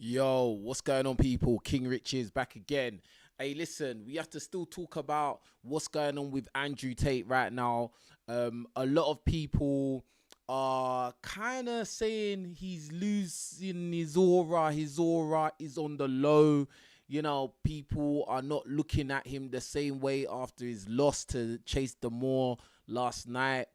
Yo, what's going on, people? King Rich is back again. Hey, listen, we have to still talk about what's going on with Andrew Tate right now. A lot of people are kind of saying he's losing his aura. His aura is on the low. You know, people are not looking at him the same way after his loss to Chase Demoor last night.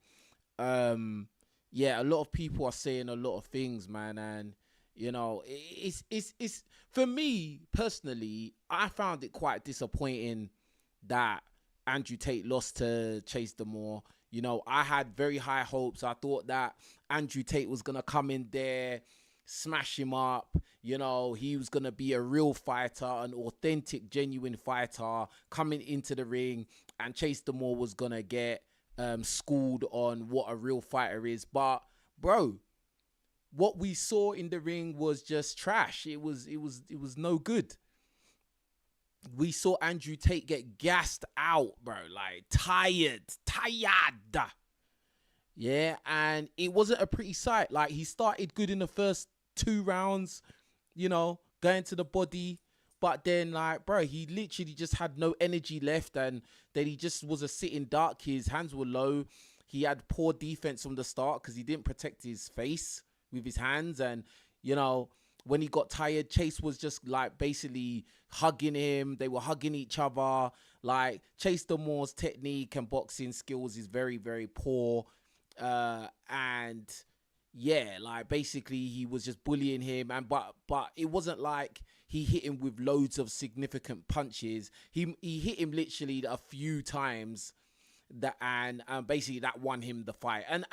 Yeah, a lot of people are saying a lot of things, man, and it's for me personally, I found it quite disappointing that Andrew Tate lost to Chase Demoor. You know, I had very high hopes. I thought that Andrew Tate was gonna come in there, smash him up. You know, he was gonna be a real fighter, an authentic, genuine fighter coming into the ring, and Chase Demoor was gonna get schooled on what a real fighter is. But bro, what we saw in the ring was just trash. It was no good. We saw Andrew Tate get gassed out, bro, like tired. Yeah, and it wasn't a pretty sight. Like, he started good in the first 2 rounds, going to the body, but then, like, bro, he literally just had no energy left, and then he just was a sitting duck. His hands were low. He had poor defense from the start because he didn't protect his face with his hands. And, when he got tired, Chase was just, like, basically hugging him. They were hugging each other. Like, Chase Demoor's technique and boxing skills is very, very poor. And yeah, like, basically he was just bullying him, and but it wasn't like he hit him with loads of significant punches. He hit him literally a few times, and basically that won him the fight. And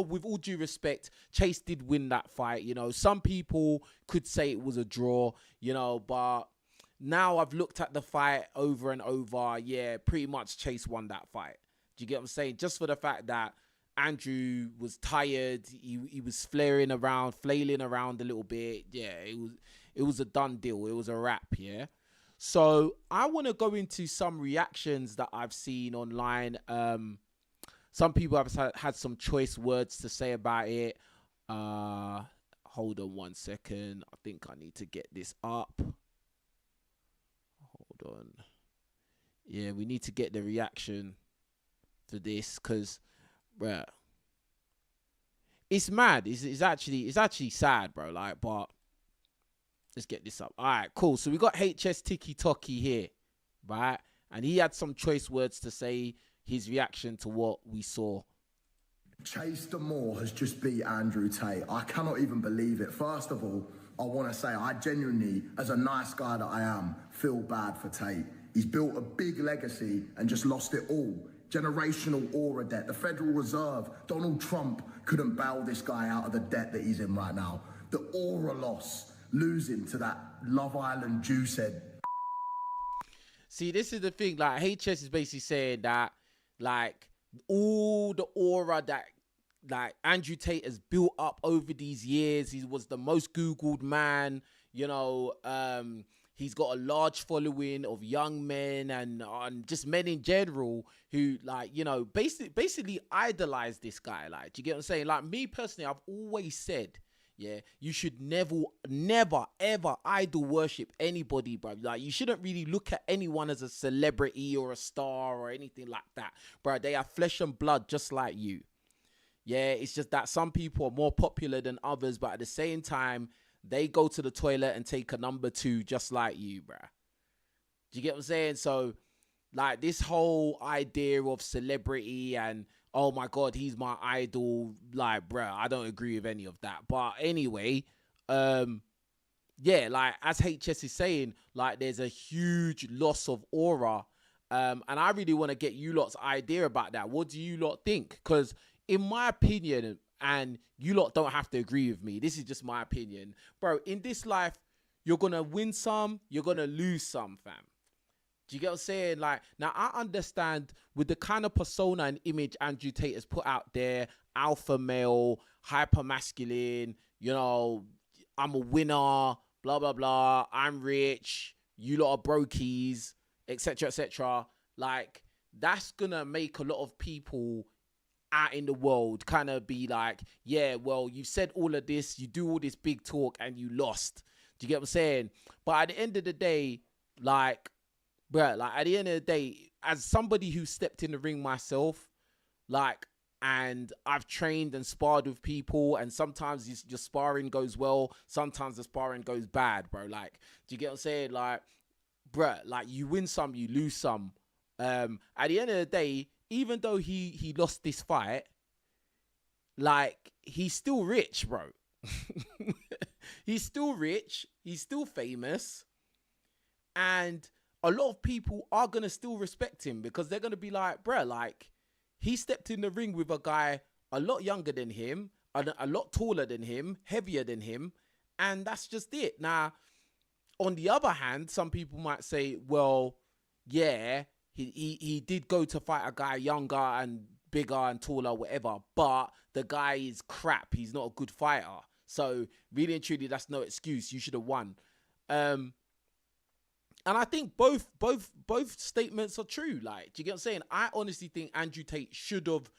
with all due respect, Chase did win that fight. Some people could say it was a draw, but now I've looked at the fight over and over. Yeah, pretty much Chase won that fight. Do you get what I'm saying? Just for the fact that Andrew was tired, he was flailing around a little bit. Yeah, it was a done deal. It was a wrap. Yeah. So I want to go into some reactions that I've seen online. Some people have had some choice words to say about it. Hold on one second. I think I need to get this up. Hold on. Yeah, we need to get the reaction for this because, bruh, it's mad. It's actually sad, bro. Like, but let's get this up. All right, cool. So we got HS Ticky here, right? And he had some choice words to say, his reaction to what we saw. Chase Demoor has just beat Andrew Tate. I cannot even believe it. First of all, I want to say I genuinely, as a nice guy that I am, feel bad for Tate. He's built a big legacy and just lost it all. Generational aura debt. The Federal Reserve, Donald Trump couldn't bail this guy out of the debt that he's in right now. The aura loss, losing to that Love Island juice head. See, this is the thing. Like, HS is basically saying that, like, all the aura that, like, Andrew Tate has built up over these years. He was the most Googled man. He's got a large following of young men and just men in general who, like, basically idolize this guy. Like, do you get what I'm saying? Like, me personally, I've always said, yeah, you should never, ever idol worship anybody, bro. Like, you shouldn't really look at anyone as a celebrity or a star or anything like that, bro. They are flesh and blood just like you. Yeah, it's just that some people are more popular than others, but at the same time, they go to the toilet and take a number 2 just like you, bro. Do you get what I'm saying? So, like, this whole idea of celebrity and, oh my God, he's my idol, like, bruh, I don't agree with any of that. But anyway, yeah, like, as HS is saying, like, there's a huge loss of aura. And I really want to get you lot's idea about that. What do you lot think? Because in my opinion, and you lot don't have to agree with me, this is just my opinion, bro, in this life, you're going to win some, you're going to lose some, fam. Do you get what I'm saying? Like, now I understand with the kind of persona and image Andrew Tate has put out there, alpha male, hyper masculine, I'm a winner, blah, blah, blah, I'm rich, you lot are brokies, etc., etc. Like, that's going to make a lot of people out in the world kind of be like, yeah, well, you said all of this, you do all this big talk and you lost. Do you get what I'm saying? But at the end of the day, like, bruh, like at the end of the day, as somebody who stepped in the ring myself, like, and I've trained and sparred with people, and sometimes your sparring goes well, sometimes the sparring goes bad, bro. Like, do you get what I'm saying? Like, bruh, like you win some, you lose some. At the end of the day, even though he lost this fight, like, he's still rich, bro. He's still rich. He's still famous. And a lot of people are going to still respect him because they're going to be like, bruh, like, he stepped in the ring with a guy a lot younger than him, a lot taller than him, heavier than him, and that's just it. Now, on the other hand, some people might say, well, yeah, he did go to fight a guy younger and bigger and taller, whatever, but the guy is crap. He's not a good fighter. So really and truly, that's no excuse. You should have won. And I think both statements are true. Like, do you get what I'm saying? I honestly think Andrew Tate should have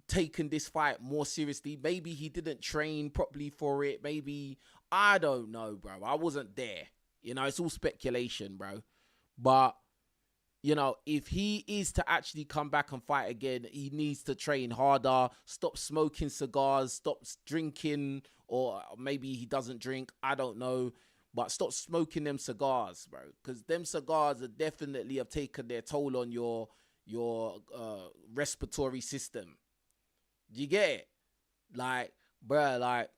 taken this fight more seriously. Maybe he didn't train properly for it. Maybe, I don't know, bro. I wasn't there. You know, it's all speculation, bro. But, you know, if he is to actually come back and fight again, he needs to train harder, stop smoking cigars, stop drinking, or maybe he doesn't drink. I don't know. But stop smoking them cigars, bro. Because them cigars are definitely have taken their toll on your respiratory system. Do you get it? Like, bro, like,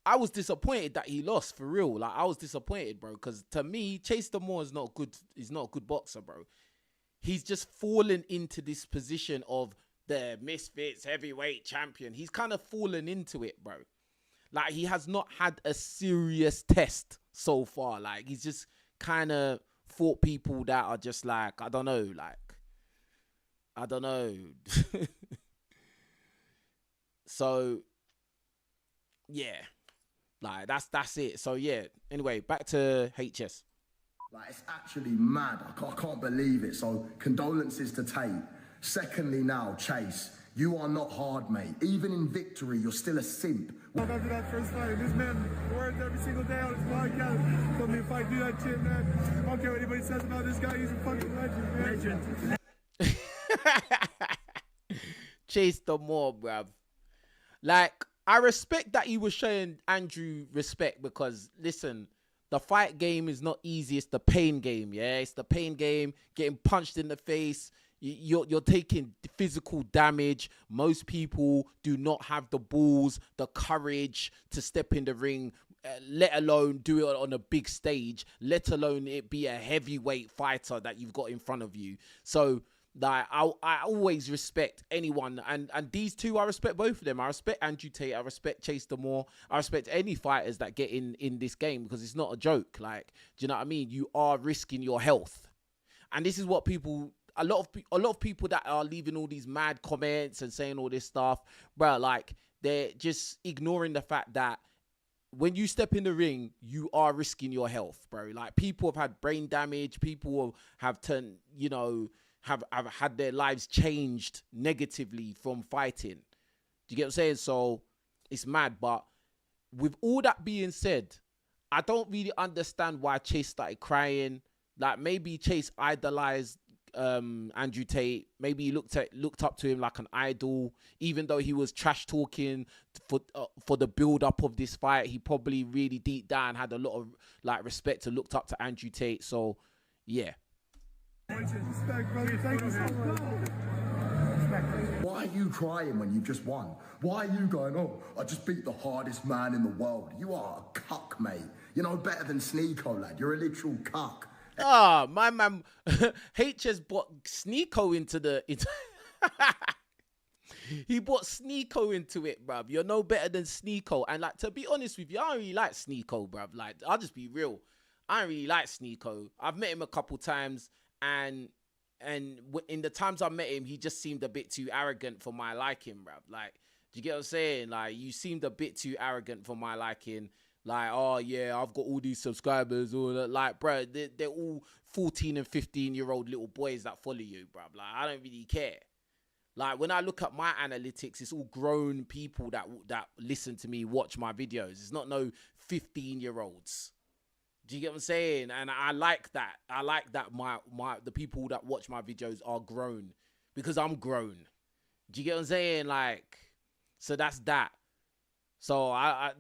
I was disappointed that he lost, for real. Like, I was disappointed, bro. Because to me, Chase Demoor is not good. He's not a good boxer, bro. He's just fallen into this position of the Misfits heavyweight champion. He's kind of fallen into it, bro. Like, he has not had a serious test so far. Like, he's just kind of fought people that are just like, I don't know. So, yeah. Like, that's it. So, yeah. Anyway, back to HS. Like, it's actually mad. I can't believe it. So, condolences to Tate. Secondly now, Chase, you are not hard, mate. Even in victory, you're still a simp. After that first fight, this man words every single day on his podcast. Told me if I do that shit, man, I don't care what anybody says about this guy. He's a fucking legend, man. Legend. Chase Demoor, bruv. Like, I respect that he was showing Andrew respect because, listen, the fight game is not easy. It's the pain game, yeah? It's the pain game, getting punched in the face. You're taking physical damage. Most people do not have the balls, the courage to step in the ring, let alone do it on a big stage, let alone it be a heavyweight fighter that you've got in front of you. So, like, I always respect anyone, and these two, I respect both of them. I respect Andrew Tate, I respect Chase Demoor, I respect any fighters that get in this game because it's not a joke. Like, do you know what I mean? You are risking your health, and this is what people. A lot of people that are leaving all these mad comments and saying all this stuff, bro, like, they're just ignoring the fact that when you step in the ring, you are risking your health, bro. Like, people have had brain damage, people have turned, you know, have had their lives changed negatively from fighting. Do you get what I'm saying? So it's mad. But with all that being said, I don't really understand why Chase started crying. Like, maybe Chase idolized Andrew Tate. Maybe he looked up to him like an idol, even though he was trash talking for the build up of this fight. He probably really deep down had a lot of like respect and looked up to Andrew Tate. So yeah. Respect, brother. Thank you so much. Why are you crying when you've just won? Why are you going, oh, I just beat the hardest man in the world? You are a cuck, mate. You're no better than Sneeko, lad. You're a literal cuck. Ah, my man, HS brought Sneeko into he brought Sneeko into it, bruv. You're no better than Sneeko. And, like, to be honest with you, I don't really like Sneeko, bruv. Like, I'll just be real. I don't really like Sneeko. I've met him a couple times, and in the times I met him, he just seemed a bit too arrogant for my liking, bruv. Like, do you get what I'm saying? Like, you seemed a bit too arrogant for my liking. Like, oh, yeah, I've got all these subscribers. All that. Like, bro, they're all 14 and 15-year-old little boys that follow you, bro. Like, I don't really care. Like when I look at my analytics, it's all grown people that listen to me, watch my videos. It's not no 15-year-olds. Do you get what I'm saying? And I like that. I like that the people that watch my videos are grown because I'm grown. Do you get what I'm saying? Like, so that's that. So I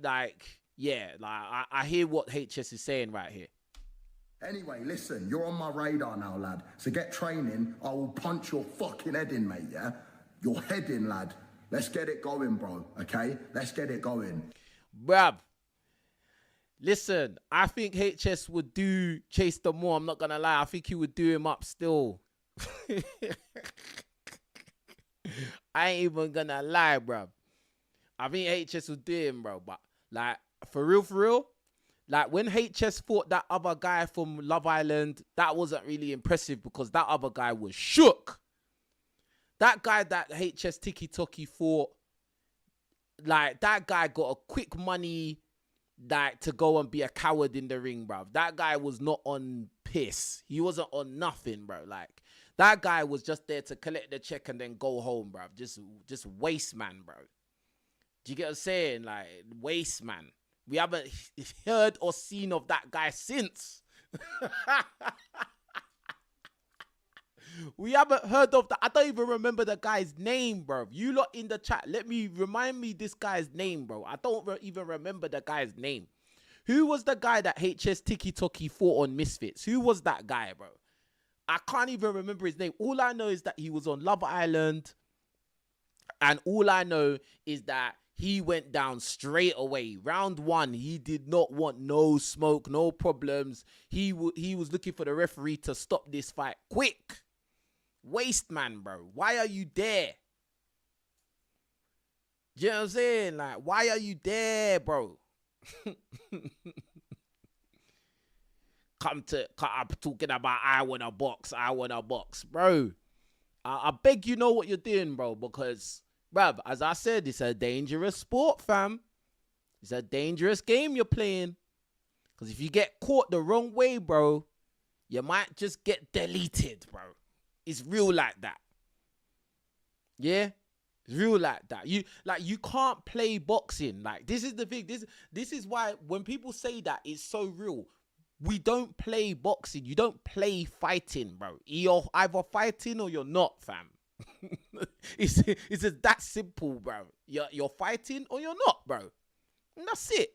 hear what HS is saying right here. Anyway, listen, you're on my radar now, lad. So get training. I will punch your fucking head in, mate, yeah? Your head in, lad. Let's get it going, bro, okay? Let's get it going. Bruv, listen, I think HS would do Chase Demoor. I'm not going to lie. I think he would do him up still. I ain't even going to lie, bruv. I think HS would do him, bro. But, like, for real, like, when HS fought that other guy from Love Island, that wasn't really impressive because that other guy was shook. That guy that HS Ticky fought, like, that guy got a quick money, like, to go and be a coward in the ring, bro. That guy was not on piss. He wasn't on nothing, bro. Like, that guy was just there to collect the check and then go home, bro. Just waste man, bro. Do you get what I'm saying? Like, waste man. We haven't heard or seen of that guy since. We haven't heard of that. I don't even remember the guy's name, bro. You lot in the chat, remind me this guy's name, bro. I don't even remember the guy's name. Who was the guy that HS Ticky fought on Misfits? Who was that guy, bro? I can't even remember his name. All I know is that he was on Love Island. And all I know is that he went down straight away. Round 1, he did not want no smoke, no problems. He was looking for the referee to stop this fight quick. Waste man, bro. Why are you there? You know what I'm saying? Like, why are you there, bro? I'm talking about I want a box, bro. I beg you know what you're doing, bro, because, bruv, as I said, it's a dangerous sport, fam. It's a dangerous game you're playing. Because if you get caught the wrong way, bro, you might just get deleted, bro. It's real like that. Yeah? It's real like that. You can't play boxing. Like, this is the thing. This is why when people say that, it's so real. We don't play boxing. You don't play fighting, bro. You're either fighting or you're not, fam. It's just that simple, bro. You're fighting or you're not, bro. And that's it.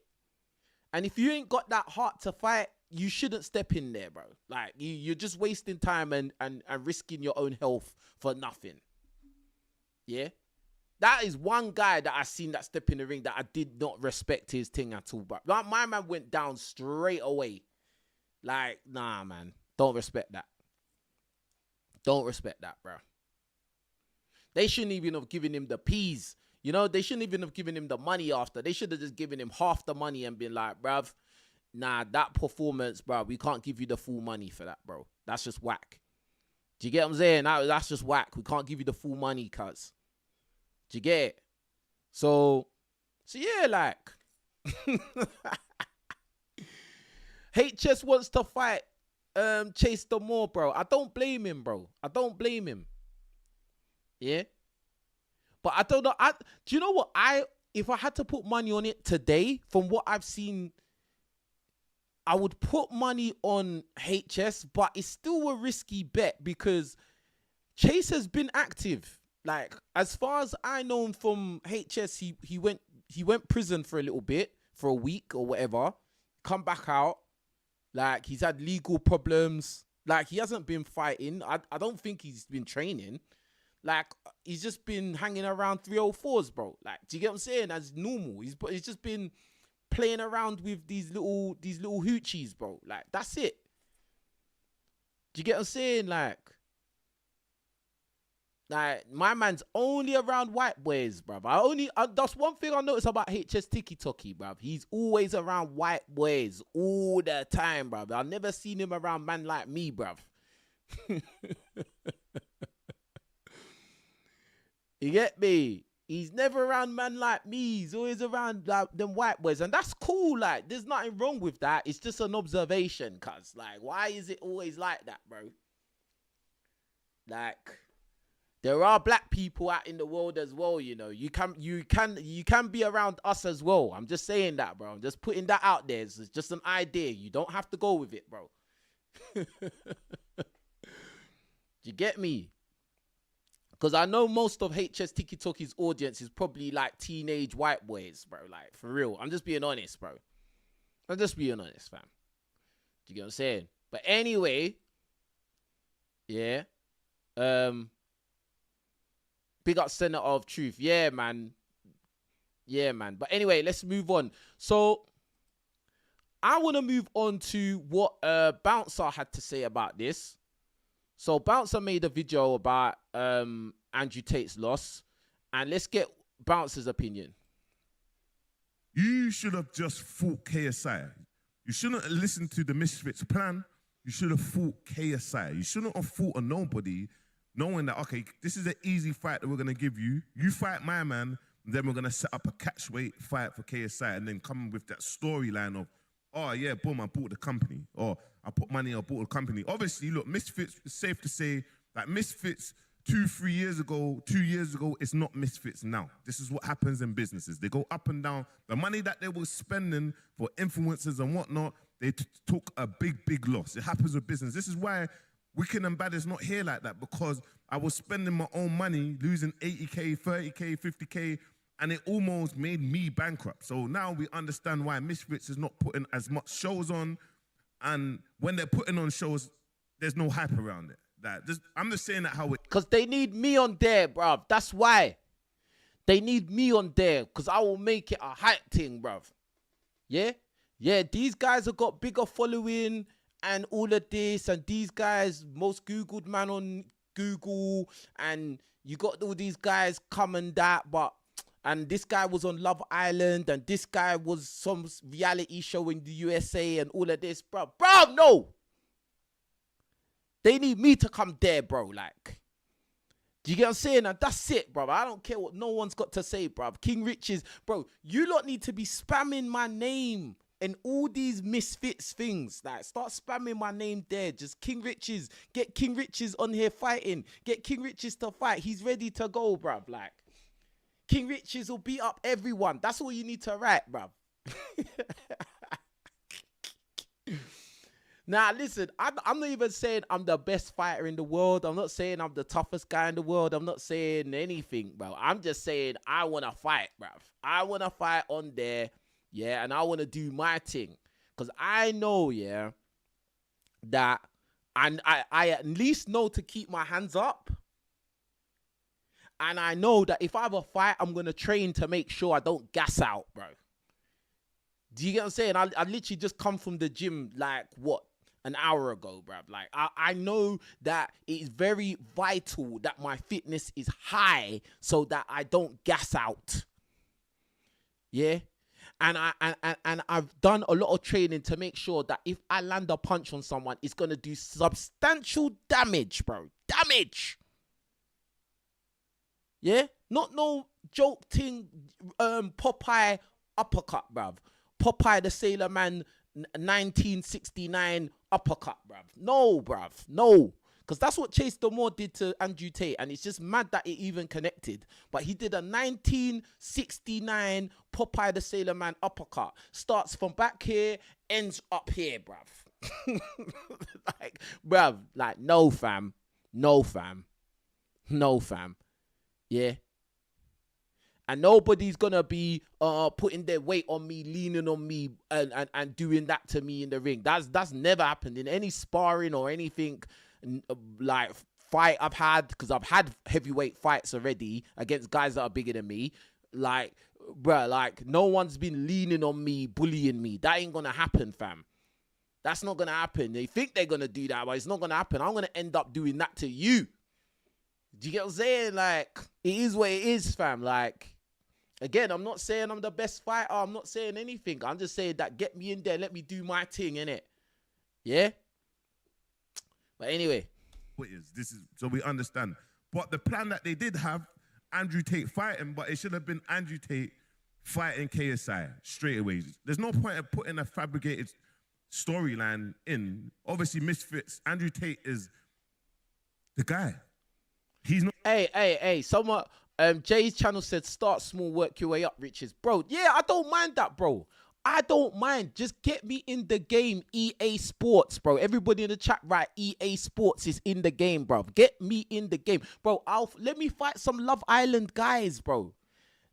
And if you ain't got that heart to fight, you shouldn't step in there, bro. Like, you're just wasting time and risking your own health for nothing. Yeah? That is one guy that I seen that step in the ring that I did not respect his thing at all, bro. Like, my man went down straight away. Like, nah, man. Don't respect that. Don't respect that, bro. They shouldn't even have given him the peas. You know, they shouldn't even have given him the money after. They should have just given him half the money and been like, bruv, nah, that performance, bro, we can't give you the full money for that, bro. That's just whack. Do you get what I'm saying? That's just whack. We can't give you the full money, cuz. Do you get it? So yeah, like... HS wants to fight Chase Demoor, bro. I don't blame him, bro. I don't blame him. Yeah? But I don't know. Do you know what? If I had to put money on it today, from what I've seen, I would put money on HS, but it's still a risky bet because Chase has been active. Like, as far as I know from HS, he went prison for a little bit, for a week or whatever, come back out. Like, he's had legal problems. Like, he hasn't been fighting. I don't think he's been training. Like, he's just been hanging around 304s, bro. Like, do you get what I'm saying? That's normal. He's just been playing around with these little hoochies, bro. Like, that's it. Do you get what I'm saying? Like, my man's only around white boys, bruv. That's one thing I noticed about HS Ticky, bruv. He's always around white boys all the time, bruv. I've never seen him around man like me, bruv. You get me? He's never around man like me. He's always around like them white boys. And that's cool. Like, there's nothing wrong with that. It's just an observation, cuz. Like, why is it always like that, bro? Like... There are black people out in the world as well, you know. You can be around us as well. I'm just saying that, bro. I'm just putting that out there. It's just an idea. You don't have to go with it, bro. You get me? Because I know most of HS Tiki Toki's audience is probably like teenage white boys, bro. Like, for real. I'm just being honest, bro. I'm just being honest, fam. Do you get what I'm saying? But anyway, yeah. Big up Center of Truth. Yeah, man. Yeah, man. But anyway, let's move on. So, I want to move on to what Bouncer had to say about this. So, Bouncer made a video about Andrew Tate's loss. And let's get Bouncer's opinion. You should have just fought KSI. You shouldn't have listened to the Misfits plan. You should have fought KSI. You shouldn't have fought a nobody knowing that, okay, this is an easy fight that we're going to give you. You fight my man, then we're going to set up a catchweight fight for KSI and then come with that storyline of, oh, yeah, boom, I bought the company. Or I put money, I bought the company. Obviously, look, Misfits, it's safe to say that Misfits 2 years ago, it's not Misfits now. This is what happens in businesses. They go up and down. The money that they were spending for influencers and whatnot, they took a big loss. It happens with business. This is why Wicked and Bad is not here like that, because I was spending my own money, losing 80K, 30K, 50K, and it almost made me bankrupt. So now we understand why Misfits is not putting as much shows on, and when they're putting on shows, there's no hype around it. I'm just saying that how it... Because they need me on there, bruv. That's why. They need me on there, because I will make it a hype thing, bruv. Yeah? Yeah, these guys have got bigger following and all of this, and these guys, most Googled man on Google, and you got all these guys coming that, and this guy was on Love Island, and this guy was some reality show in the USA, and all of this, bro, no! They need me to come there, bro, like. Do you get what I'm saying? And that's it, bro. I don't care what no one's got to say, bro. King Riches, bro, you lot need to be spamming my name and all these Misfits things. Like, start spamming my name there. Just King Riches. Get King Riches on here fighting. Get King Riches to fight. He's ready to go, bruv. Like, King Riches will beat up everyone. That's all you need to write, bruv. Now, listen, I'm not even saying I'm the best fighter in the world. I'm not saying I'm the toughest guy in the world. I'm not saying anything, bro. I'm just saying I want to fight, bruv. I want to fight on there. Yeah, and I want to do my thing. Because I know, yeah, that I at least know to keep my hands up. And I know that if I have a fight, I'm going to train to make sure I don't gas out, bro. Do you get what I'm saying? I literally just come from the gym, like, what? An hour ago, bruv. Like, I know that it is very vital that my fitness is high so that I don't gas out. Yeah? And I've done a lot of training to make sure that if I land a punch on someone, it's going to do substantial damage, bro. Damage! Yeah? Not no joke thing, Popeye uppercut, bruv. Popeye the Sailor Man 1969 uppercut, bruv. No, bruv. No. Because that's what Chase Demoor did to Andrew Tate. And it's just mad that it even connected. But he did a 1969 Popeye the Sailor Man uppercut. Starts from back here, ends up here, bruv. Like, bruv. Like, no, fam. No, fam. No, fam. Yeah. And nobody's gonna be putting their weight on me, leaning on me, and doing that to me in the ring. That's never happened in any sparring or anything like fight I've had, because I've had heavyweight fights already against guys that are bigger than me. Like, bruh, like, no one's been leaning on me, bullying me. That ain't gonna happen, fam. That's not gonna happen. They think they're gonna do that, but it's not gonna happen. I'm gonna end up doing that to you. Do you get what I'm saying? Like, it is what it is, fam. Like, again, I'm not saying I'm the best fighter. I'm not saying anything. I'm just saying that get me in there. Let me do my thing, innit? Yeah? But anyway. This is so we understand. But the plan that they did have, Andrew Tate fighting, but it should have been Andrew Tate fighting KSI straight away. There's no point of putting a fabricated storyline in. Obviously, Misfits, Andrew Tate is the guy. He's not. Hey, someone, Jay's channel said start small, work your way up, riches. Bro, yeah, I don't mind that, bro. I don't mind. Just get me in the game, EA Sports, bro. Everybody in the chat, right? EA Sports is in the game, bro. Get me in the game. Bro, let me fight some Love Island guys, bro.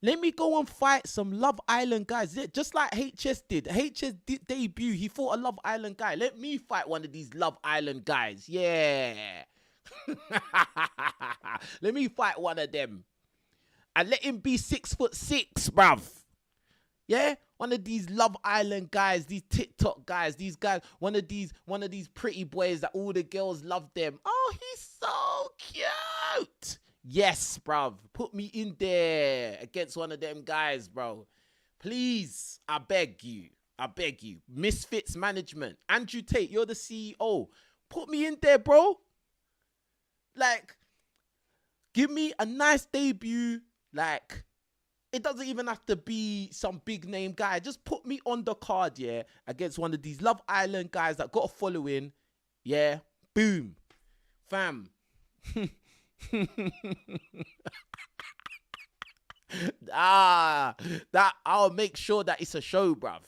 Let me go and fight some Love Island guys. Just like HS did. HS did debut. He fought a Love Island guy. Let me fight one of these Love Island guys. Yeah. Let me fight one of them. And let him be 6'6", bruv. Yeah? One of these Love Island guys, these TikTok guys, these guys, one of these pretty boys that all the girls love them. Oh, he's so cute. Yes, bruv. Put me in there against one of them guys, bro. Please, I beg you. I beg you. Misfits Management. Andrew Tate, you're the CEO. Put me in there, bro. Like, give me a nice debut. Like, it doesn't even have to be some big name guy. Just put me on the card, yeah, against one of these Love Island guys that got a following. Yeah. Boom. Fam. That I'll make sure that it's a show, bruv.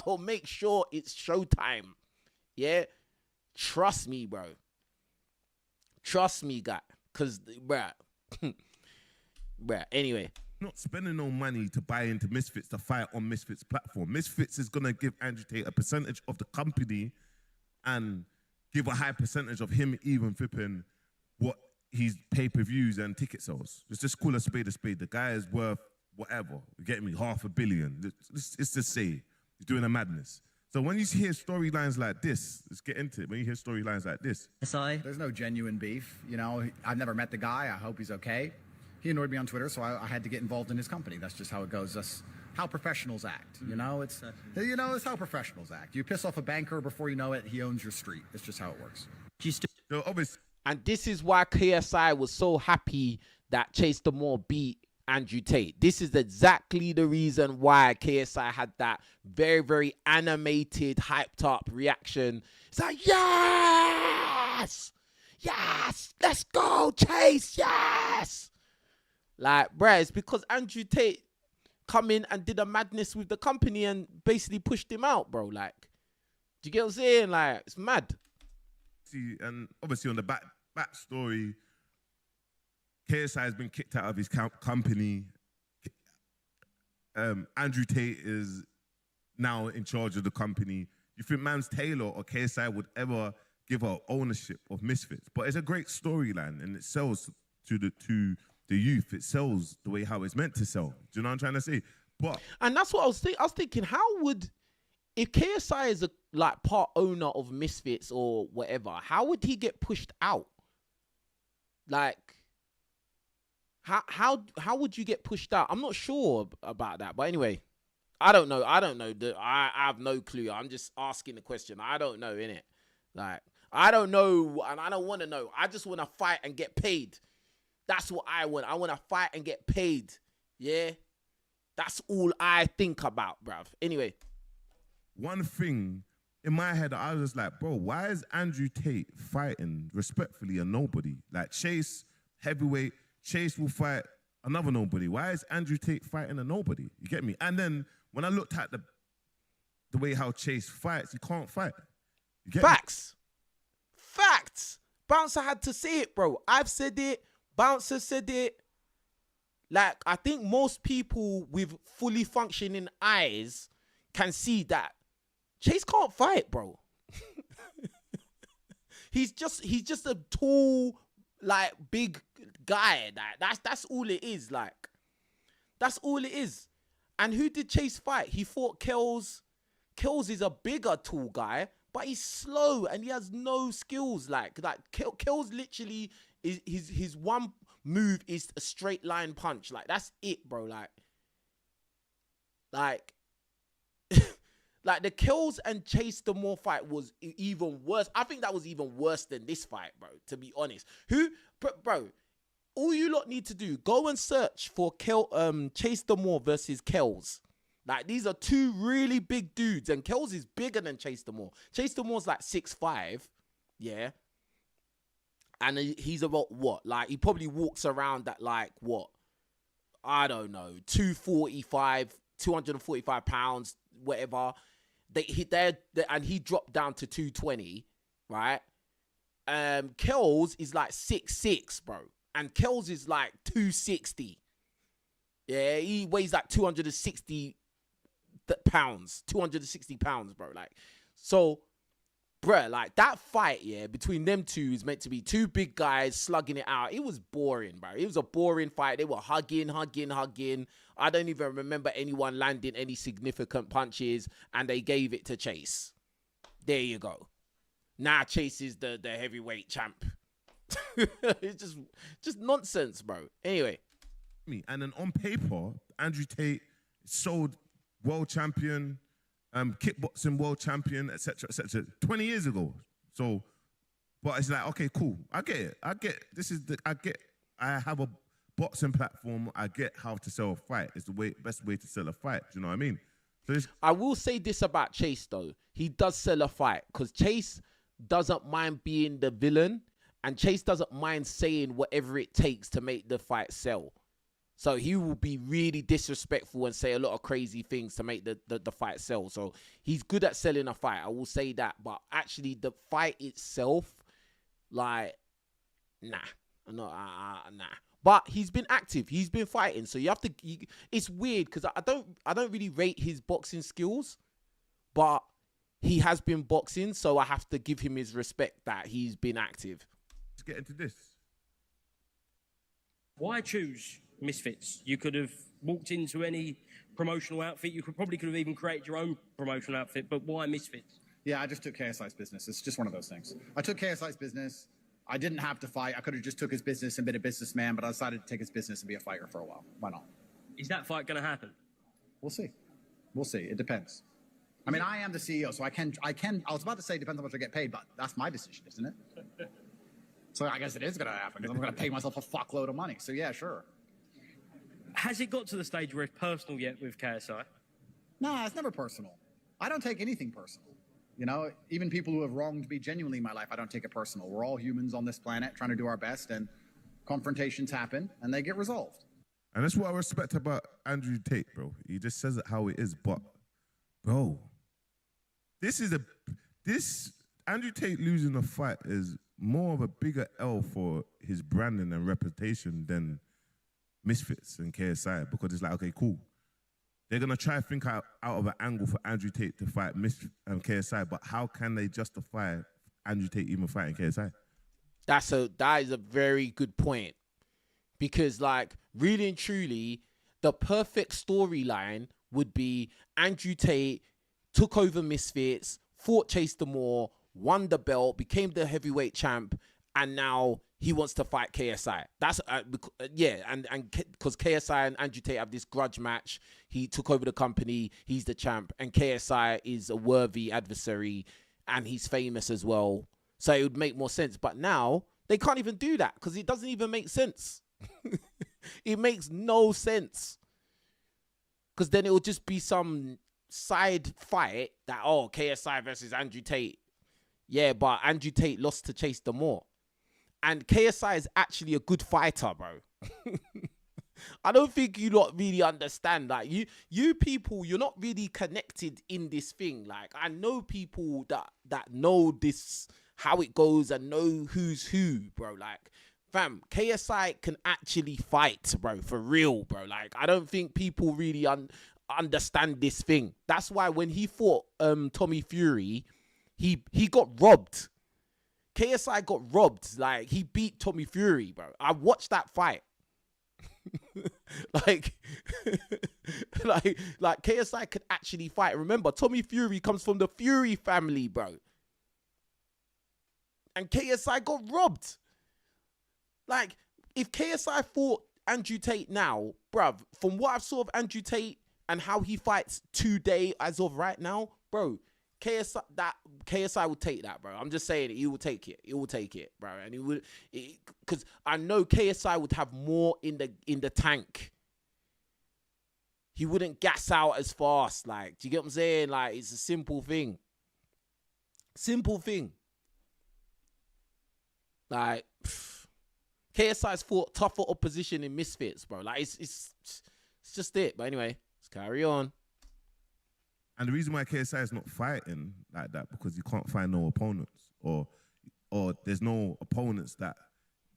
I'll make sure it's showtime. Yeah. Trust me, bro. Trust me, guy. Cause, bruh. Bruh. Anyway. Not spending no money to buy into Misfits to fight on Misfits platform. Misfits is gonna give Andrew Tate a percentage of the company and give a high percentage of him even flipping what his pay-per-views and ticket sales. Just call a spade a spade. The guy is worth whatever. You get me? $500 million. It's just say he's doing a madness. So when you hear storylines like this, let's get into it. When you hear storylines like this, There's no genuine beef. You know, I've never met the guy. I hope he's okay. He annoyed me on Twitter, so I had to get involved in his company. That's just how it goes. That's how professionals act. You know, it's how professionals act. You piss off a banker, before you know it, he owns your street. It's just how it works. so obviously, And this is why KSI was so happy that Chase Demoor beat Andrew Tate. This is exactly the reason why KSI had that very, very animated, hyped up reaction. It's like, yes! Yes! Let's go, Chase! Yes! Like, bruh, it's because Andrew Tate come in and did a madness with the company and basically pushed him out, bro. Like, do you get what I'm saying? Like, it's mad. see, and obviously on the backstory, KSI has been kicked out of his company. Andrew Tate is now in charge of the company. You think Mans Taylor or KSI would ever give her ownership of Misfits? But it's a great storyline and it sells to the youth. It sells the way how it's meant to sell. Do you know what I'm trying to say? But And that's what I was thinking. How would, if KSI is a like part owner of Misfits or whatever, how would he get pushed out? Like, how would you get pushed out? I'm not sure about that. But anyway, I don't know. I have no clue. I'm just asking the question. I don't know, innit? Like, I don't know, and I don't want to know. I just want to fight and get paid. That's what I want. I want to fight and get paid. Yeah? That's all I think about, bruv. Anyway. one thing in my head, I was just like, bro, why is Andrew Tate fighting respectfully a nobody? Like Chase, heavyweight, Chase will fight another nobody. Why is Andrew Tate fighting a nobody? You get me? And then when I looked at the way how Chase fights, he can't fight. You get Facts. Me? Facts. Bouncer had to say it, bro. I've said it. Bouncer said it. Like, I think most people with fully functioning eyes can see that Chase can't fight, bro. he's just a tall, like, big guy. That's all it is. Like, that's all it is. And who did Chase fight? He fought Kells. Kells is a bigger, tall guy, but he's slow and he has no skills. Like Kells literally is his one move is a straight line punch. Like, that's it, bro. Like the Kells and Chase Demoor fight was even worse. I think that was even worse than this fight, bro, to be honest. Bro, all you lot need to do, go and search for Chase Demoor versus Kells. Like, these are two really big dudes, and Kells is bigger than Chase Demoor. Chase Demoor's like 6'5", yeah? And he's about what? Like, he probably walks around at like what? I don't know, 245 pounds, whatever. And he dropped down to 220, right? Kells is like 6'6", bro. And Kells is like 260. Yeah, he weighs like 260 pounds, bro. Like, so, bruh, like that fight, yeah, between them two is meant to be two big guys slugging it out. It was boring, bro. It was a boring fight. They were hugging. I don't even remember anyone landing any significant punches, and they gave it to Chase. There you go. Now Chase is the heavyweight champ. It's just nonsense, bro. Anyway. And then on paper, Andrew Tate sold world champion, kickboxing world champion, etc., 20 years ago. So, but it's like, okay, cool. I get it. I have a boxing platform. I get how to sell a fight. It's the best way to sell a fight. Do you know what I mean? So I will say this about Chase, though. He does sell a fight because Chase doesn't mind being the villain, and Chase doesn't mind saying whatever it takes to make the fight sell. So he will be really disrespectful and say a lot of crazy things to make the fight sell. So he's good at selling a fight. I will say that. But actually, the fight itself, like, nah. But he's been active. He's been fighting. So you have to. It's weird because I don't really rate his boxing skills, but he has been boxing. So I have to give him his respect that he's been active. Let's get into this. Why choose Misfits? You could have walked into any promotional outfit. You probably could have even created your own promotional outfit, but why Misfits? Yeah, I just took KSI's business. It's just one of those things. I took KSI's business. I didn't have to fight. I could have just took his business and been a businessman, but I decided to take his business and be a fighter for a while. Why not? Is that fight going to happen? We'll see. It depends. I mean, I am the CEO, so I can, I was about to say it depends on how much I get paid, but that's my decision, isn't it? So I guess it is going to happen because I'm going to pay myself a fuckload of money. So yeah, sure. Has it got to the stage where it's personal yet with KSI? No, it's never personal. I don't take anything personal. You know, even people who have wronged me genuinely in my life, I don't take it personal. We're all humans on this planet trying to do our best, and confrontations happen and they get resolved. And that's what I respect about Andrew Tate, bro. He just says it how it is. But, bro, this Andrew Tate losing the fight is more of a bigger L for his branding and reputation than Misfits and KSI, because it's like, okay, cool. They're going to try to think out of an angle for Andrew Tate to fight Misfits and KSI, but how can they justify Andrew Tate even fighting KSI? That is a very good point. Because, like, really and truly, the perfect storyline would be Andrew Tate took over Misfits, fought Chase Demoor, won the belt, became the heavyweight champ, and now he wants to fight KSI. That's and because KSI and Andrew Tate have this grudge match. He took over the company. He's the champ, and KSI is a worthy adversary, and he's famous as well. So it would make more sense. But now they can't even do that because it doesn't even make sense. It makes no sense. Because then it will just be some side fight that, KSI versus Andrew Tate. Yeah, but Andrew Tate lost to Chase Demoor. And KSI is actually a good fighter, bro. I don't think you lot really understand. Like, you people, you're not really connected in this thing. Like, I know people that know this, how it goes, and know who's who, bro. Like, fam, KSI can actually fight, bro, for real, bro. Like, I don't think people really understand this thing. That's why when he fought Tommy Fury, he got robbed. KSI got robbed. Like, he beat Tommy Fury, bro. I watched that fight. like KSI could actually fight. Remember, Tommy Fury comes from the Fury family, bro. And KSI got robbed. Like, if KSI fought Andrew Tate now, bruv, from what I've saw of Andrew Tate and how he fights today as of right now, bro, KSI will take that, bro. I'm just saying it. He will take it. He will take it, bro. And he would, because I know KSI would have more in the tank. He wouldn't gas out as fast. Like, do you get what I'm saying? Like, it's a simple thing. Simple thing. Like, KSI's fought tougher opposition in Misfits, bro. Like, it's just it. But anyway, let's carry on. And the reason why KSI is not fighting like that because he can't find no opponents or there's no opponents that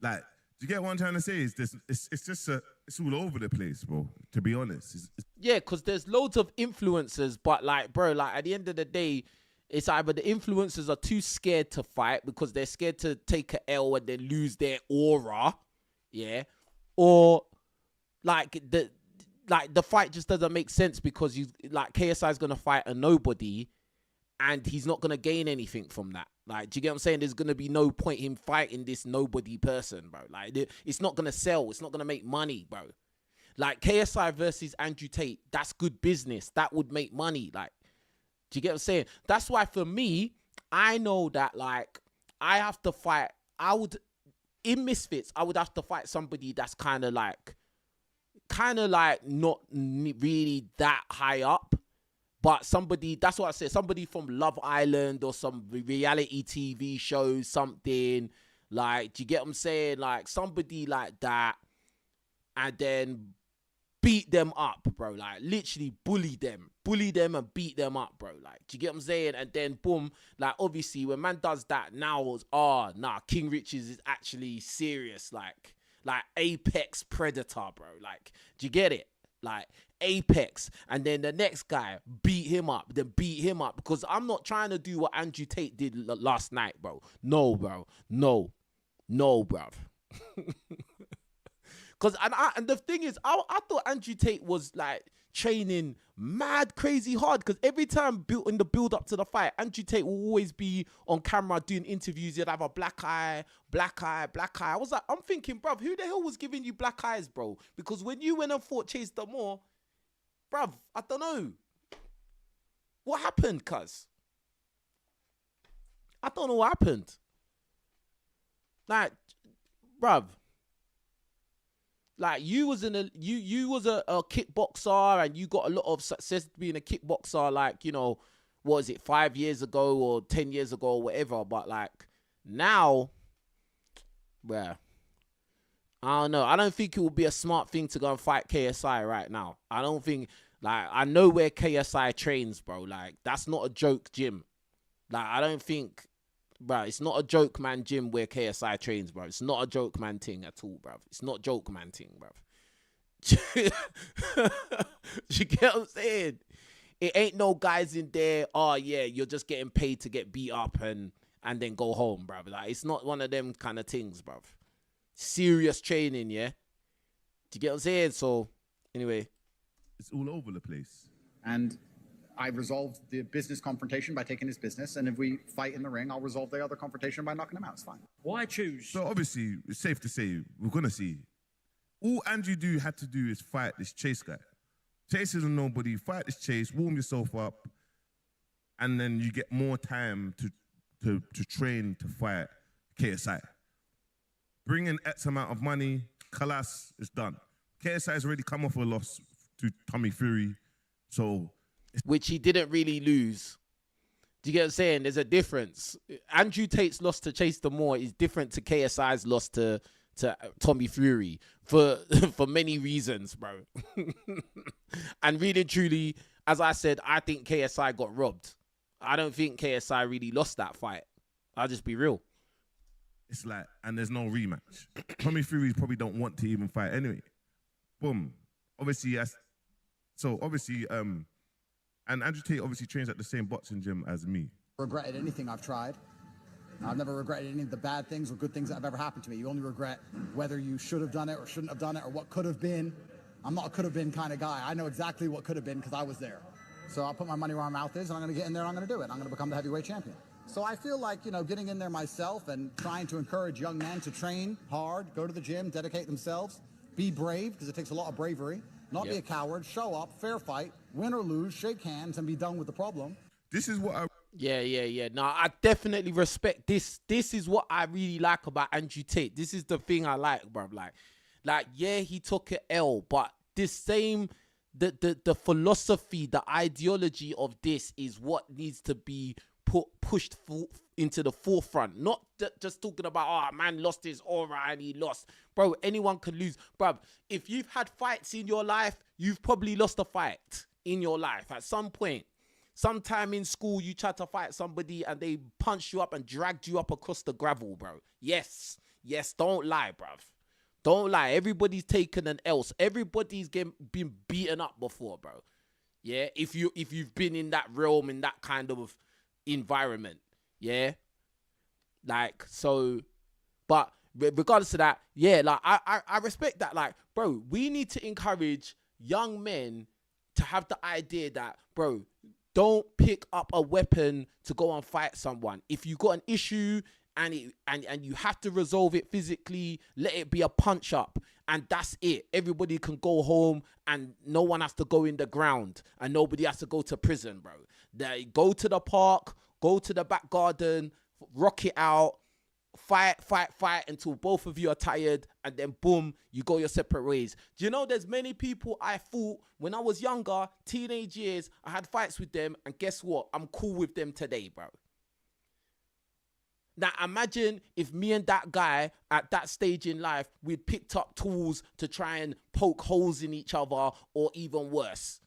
like. Do you get what I'm trying to say? It's all over the place, bro. To be honest, yeah, because there's loads of influencers, but like, bro, like at the end of the day, it's either the influencers are too scared to fight because they're scared to take a L and then lose their aura, yeah, or like the fight just doesn't make sense because you like KSI is gonna fight a nobody, and he's not gonna gain anything from that. Like, do you get what I'm saying? There's gonna be no point him fighting this nobody person, bro. Like, it's not gonna sell. It's not gonna make money, bro. Like KSI versus Andrew Tate, that's good business. That would make money. Like, do you get what I'm saying? That's why for me, I know that like I have to fight. In Misfits, I would have to fight somebody that's kind of like not really that high up, but somebody, that's what I said, somebody from Love Island or some reality TV shows, something like, do you get what I'm saying? Like somebody like that, and then beat them up, bro. Like literally bully them and beat them up, bro. Like, do you get what I'm saying? And then boom, like obviously when man does that now, King Richards is actually serious, like apex predator, bro. Like, do you get it? Like apex. And then the next guy beat him up, because I'm not trying to do what Andrew Tate did last night, bro. No, bro. No, bro. Because and the thing is, I thought Andrew Tate was like training mad crazy hard, because every time in the build up to the fight, Andrew Tate will always be on camera doing interviews. He'd have a black eye. I was like, I'm thinking, bruv, who the hell was giving you black eyes, bro? Because when you went and fought Chase Demoor, bruv, I don't know. What happened, cuz? I don't know what happened. Like, bruv. Like you was a kickboxer and you got a lot of success being a kickboxer, like, you know, what is it, 5 years ago or 10 years ago or whatever. But like now, bruh, I don't know. I don't think it would be a smart thing to go and fight KSI right now. I don't think, like, I know where KSI trains, bro. Like, that's not a joke gym. Like, I don't think, bro, it's not a joke man gym where KSI trains, bro. It's not a joke man thing at all, bro. It's not joke man thing, bro. You get what I'm saying? It ain't no guys in there, oh yeah, you're just getting paid to get beat up and then go home, bro. Like, it's not one of them kind of things, bro. Serious training, yeah? Do you get what I'm saying? So, anyway. It's all over the place. And I resolved the business confrontation by taking his business, and if we fight in the ring, I'll resolve the other confrontation by knocking him out. It's fine. Why choose? So obviously, it's safe to say we're gonna see. All Andrew had to do is fight this Chase guy. Chase isn't nobody. Fight this Chase, warm yourself up, and then you get more time to train to fight KSI. Bring in X amount of money, Kalas is done. KSI has already come off a loss to Tommy Fury, so. Which he didn't really lose. Do you get what I'm saying? There's a difference. Andrew Tate's loss to Chase Demoor is different to KSI's loss to Tommy Fury for many reasons, bro. And really, truly, as I said, I think KSI got robbed. I don't think KSI really lost that fight. I'll just be real. It's like, and there's no rematch. Tommy Fury probably don't want to even fight anyway. Boom. Obviously, and Andrew Tate obviously trains at the same boxing gym as me. Regretted anything I've tried. I've never regretted any of the bad things or good things that have ever happened to me. You only regret whether you should have done it or shouldn't have done it or what could have been. I'm not a could have been kind of guy. I know exactly what could have been because I was there. So I'll put my money where my mouth is, and I'm going to get in there and I'm going to do it. I'm going to become the heavyweight champion. So I feel like, you know, getting in there myself and trying to encourage young men to train hard, go to the gym, dedicate themselves, be brave, because it takes a lot of bravery, not be a coward, show up, fair fight, win or lose, shake hands, and be done with the problem. This is what I... Yeah. No, I definitely respect this. This is what I really like about Andrew Tate. This is the thing I like, bro. Like, yeah, he took an L, but this same, the philosophy, the ideology of this is what needs to be pushed into the forefront. Not just talking about, oh, man lost his aura and he lost. Bro, anyone can lose. Bro, if you've had fights in your life, you've probably lost a fight in your life at some point. Sometime in school, you tried to fight somebody and they punched you up and dragged you up across the gravel, bro. Yes, don't lie, bruv. Don't lie. Everybody's taken an else. Everybody's been beaten up before, bro. Yeah, if you've been in that realm, in that kind of environment, yeah, like, so, but regardless of that, yeah, like I respect that. Like, bro, we need to encourage young men to have the idea that, bro, don't pick up a weapon to go and fight someone. If you got an issue and you have to resolve it physically, let it be a punch up, and that's it. Everybody can go home and no one has to go in the ground and nobody has to go to prison, bro. They go to the park, go to the back garden, rock it out, fight until both of you are tired, and then boom, you go your separate ways. Do you know there's many people I fought when I was younger, teenage years, I had fights with them, and guess what? I'm cool with them today, bro. Now imagine if me and that guy at that stage in life, we'd picked up tools to try and poke holes in each other, or even worse.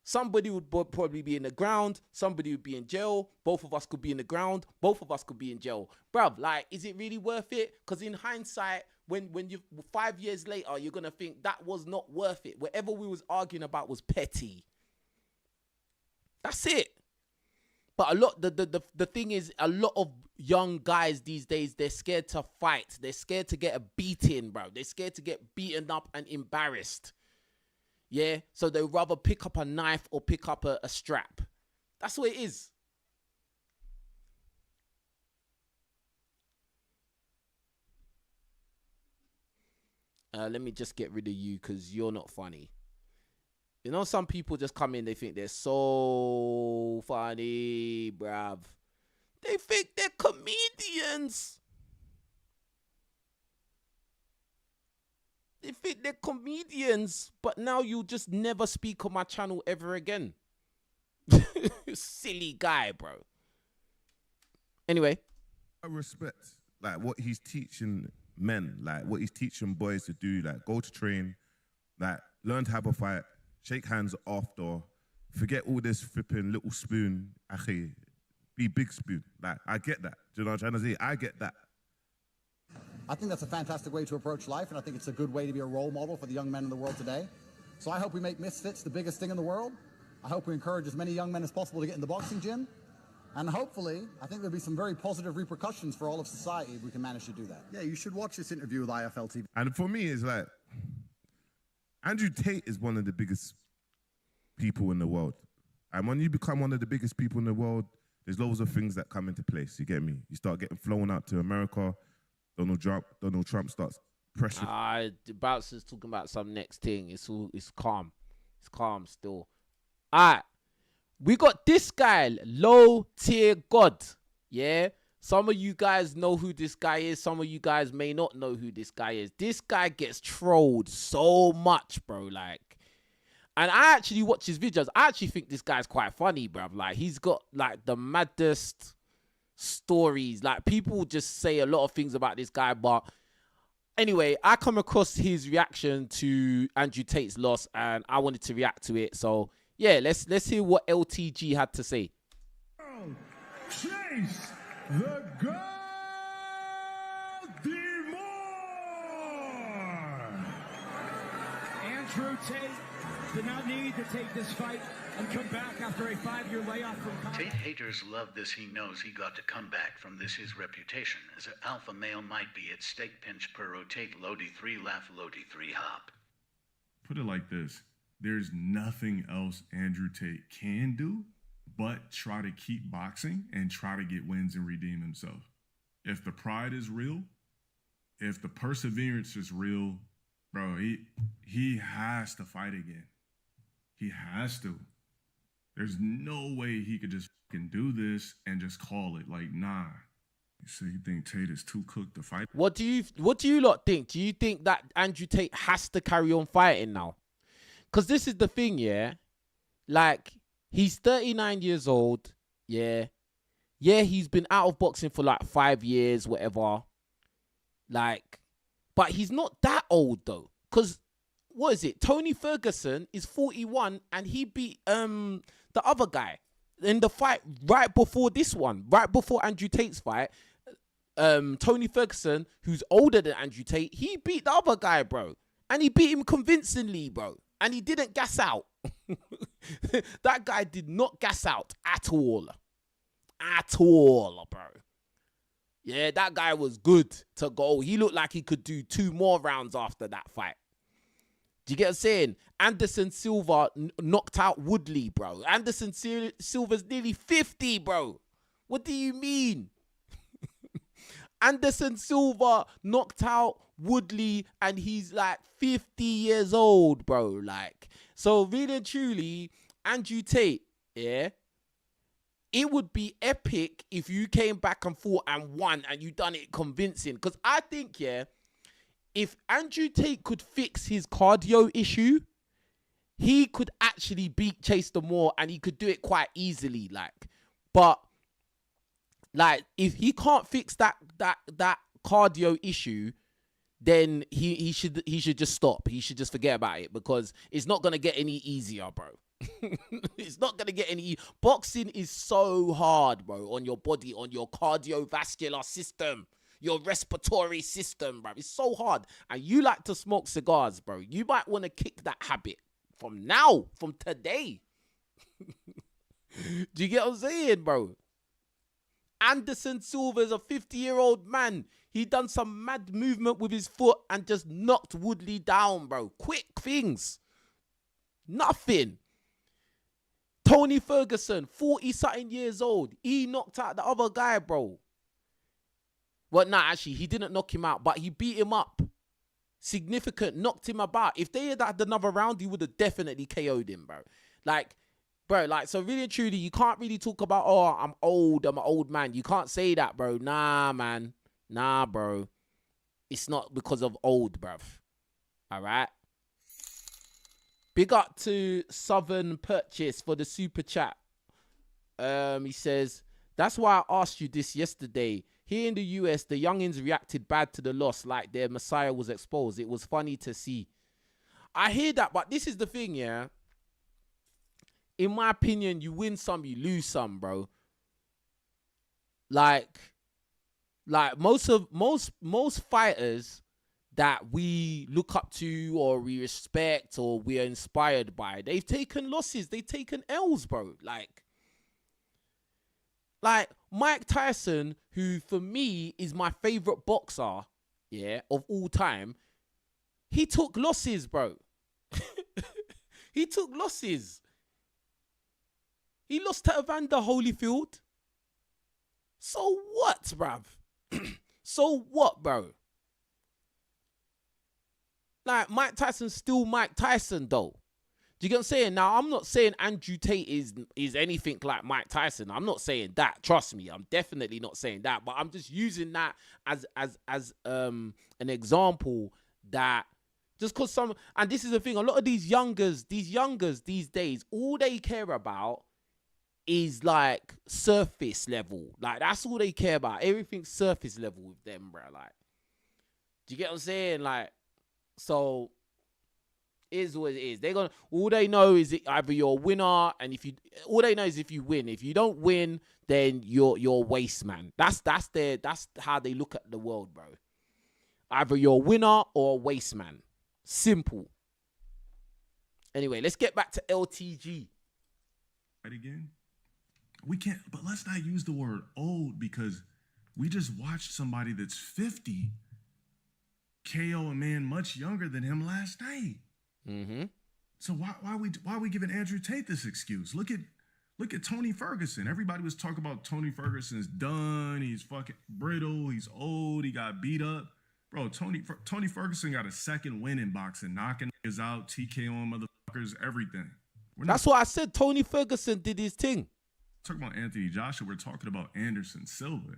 Somebody would probably be in the ground. Somebody would be in jail. Both of us could be in the ground. Both of us could be in jail. Bruv, like, is it really worth it? Because in hindsight, when you 5 years later, you're going to think that was not worth it. Whatever we was arguing about was petty. That's it. But the thing is, a lot of young guys these days, they're scared to fight. They're scared to get a beating, bro. They're scared to get beaten up and embarrassed. Yeah, so they rather pick up a knife or pick up a strap. That's what it is. Let me just get rid of you because you're not funny. You know, some people just come in, they think they're so funny, bruv. They think they're comedians. They think they're comedians, but now you'll just never speak on my channel ever again. Silly guy, bro. Anyway. I respect, like, what he's teaching men, like, what he's teaching boys to do, like, go to train, like, learn to have a fight, shake hands after, forget all this flipping little spoon, akhi, be big spoon. Like, I get that. Do you know what I'm trying to say? I get that. I think that's a fantastic way to approach life, and I think it's a good way to be a role model for the young men in the world today. So I hope we make Misfits the biggest thing in the world. I hope we encourage as many young men as possible to get in the boxing gym. And hopefully, I think there'll be some very positive repercussions for all of society if we can manage to do that. Yeah, you should watch this interview with IFL TV. And for me, it's like, Andrew Tate is one of the biggest people in the world. And when you become one of the biggest people in the world, there's loads of things that come into place, you get me? You start getting flown out to America, Donald Trump starts pressure. The bouncer's talking about some next thing. It's calm. It's calm still. Alright. We got this guy, Low Tier God. Yeah. Some of you guys know who this guy is. Some of you guys may not know who this guy is. This guy gets trolled so much, bro. Like, and I actually watch his videos. I actually think this guy's quite funny, bro. Like, he's got like the maddest stories. Like, people just say a lot of things about this guy, but anyway, I come across his reaction to Andrew Tate's loss and I wanted to react to it. So yeah, let's hear what LTG had to say. Chase the girl Demoor. Andrew Tate did not need to take this fight and come back after a 5-year layoff from combat. Tate haters love this. He knows he got to come back from this. His reputation as an alpha male might be at stake. Pinch per rotate, Lodi 3 laugh, Lodi 3 hop. Put it like this. There's nothing else Andrew Tate can do but try to keep boxing and try to get wins and redeem himself. If the pride is real, if the perseverance is real, bro, he has to fight again. He has to. There's no way he could just fucking do this and just call it. Like, nah. You say you think Tate is too cooked to fight? What do you lot think? Do you think that Andrew Tate has to carry on fighting now? Because this is the thing, yeah? Like, he's 39 years old, yeah? Yeah, he's been out of boxing for like 5 years, whatever. Like, but he's not that old though. Because, what is it? Tony Ferguson is 41 and he beat the other guy in the fight right before this one, right before Andrew Tate's fight. Tony Ferguson, who's older than Andrew Tate, he beat the other guy, bro. And he beat him convincingly, bro. And he didn't gas out. That guy did not gas out at all. At all, bro. Yeah, that guy was good to go. He looked like he could do 2 more rounds after that fight. Do you get what I'm saying? Anderson Silva knocked out Woodley, bro. Anderson Silva's nearly 50, bro. What do you mean? Anderson Silva knocked out Woodley and he's like 50 years old, bro. Like, so really and truly, Andrew Tate, yeah, it would be epic if you came back and fought and won and you done it convincing. Because I think, yeah, if Andrew Tate could fix his cardio issue, he could actually beat Chase Demoor and he could do it quite easily. Like, but like, if he can't fix that cardio issue, then he should just stop. He should just forget about it because it's not gonna get any easier, bro. It's not gonna get any. Boxing is so hard, bro, on your body, on your cardiovascular system, your respiratory system, bro. It's so hard. And you like to smoke cigars, bro. You might want to kick that habit from now, from today. Do you get what I'm saying, bro? Anderson Silva is a 50-year-old man. He done some mad movement with his foot and just knocked Woodley down, bro. Quick things. Nothing. Tony Ferguson, 40-something years old. He knocked out the other guy, bro. Well, nah, actually, he didn't knock him out, but he beat him up. Significant, knocked him about. If they had had another round, he would have definitely KO'd him, bro. Like, bro, like, so really and truly, you can't really talk about, oh, I'm old, I'm an old man. You can't say that, bro. Nah, man. Nah, bro. It's not because of old, bruv. All right? Big up to Southern Purchase for the super chat. He says, that's why I asked you this yesterday. Here in the US, the youngins reacted bad to the loss like their messiah was exposed. It was funny to see. I hear that, but this is the thing, yeah? In my opinion, you win some, you lose some, bro. Like most fighters that we look up to or we respect or we are inspired by, they've taken losses, they've taken L's, bro. Like Mike Tyson, who for me is my favorite boxer, yeah, of all time, he took losses, bro. He took losses. He lost to Evander Holyfield. So what, bruv? So what, bro? Like, Mike Tyson's still Mike Tyson, though. Do you get what I'm saying? Now, I'm not saying Andrew Tate is anything like Mike Tyson. I'm not saying that. Trust me, I'm definitely not saying that. But I'm just using that as an example that just because some, and this is the thing, a lot of these youngers these days, all they care about is like surface level. Like, that's all they care about. Everything's surface level with them, bro. Like, do you get what I'm saying? Like, so it is what it is. They're gonna, all they know is either you're a winner, and all they know is if you win. If you don't win, then you're a waste man. That's how they look at the world, bro. Either you're a winner or a waste man. Simple. Anyway, let's get back to LTG. Right again? We can't, but let's not use the word old because we just watched somebody that's 50 KO a man much younger than him last night. Mm-hmm. So why are we giving Andrew Tate this excuse? Look at Tony Ferguson. Everybody was talking about Tony Ferguson's done. He's fucking brittle. He's old. He got beat up. Bro, Tony Ferguson got a second win in boxing, knocking niggas out, TKOing motherfuckers, everything. That's what I said. Tony Ferguson did his thing. Talking about Anthony Joshua, we're talking about Anderson Silva.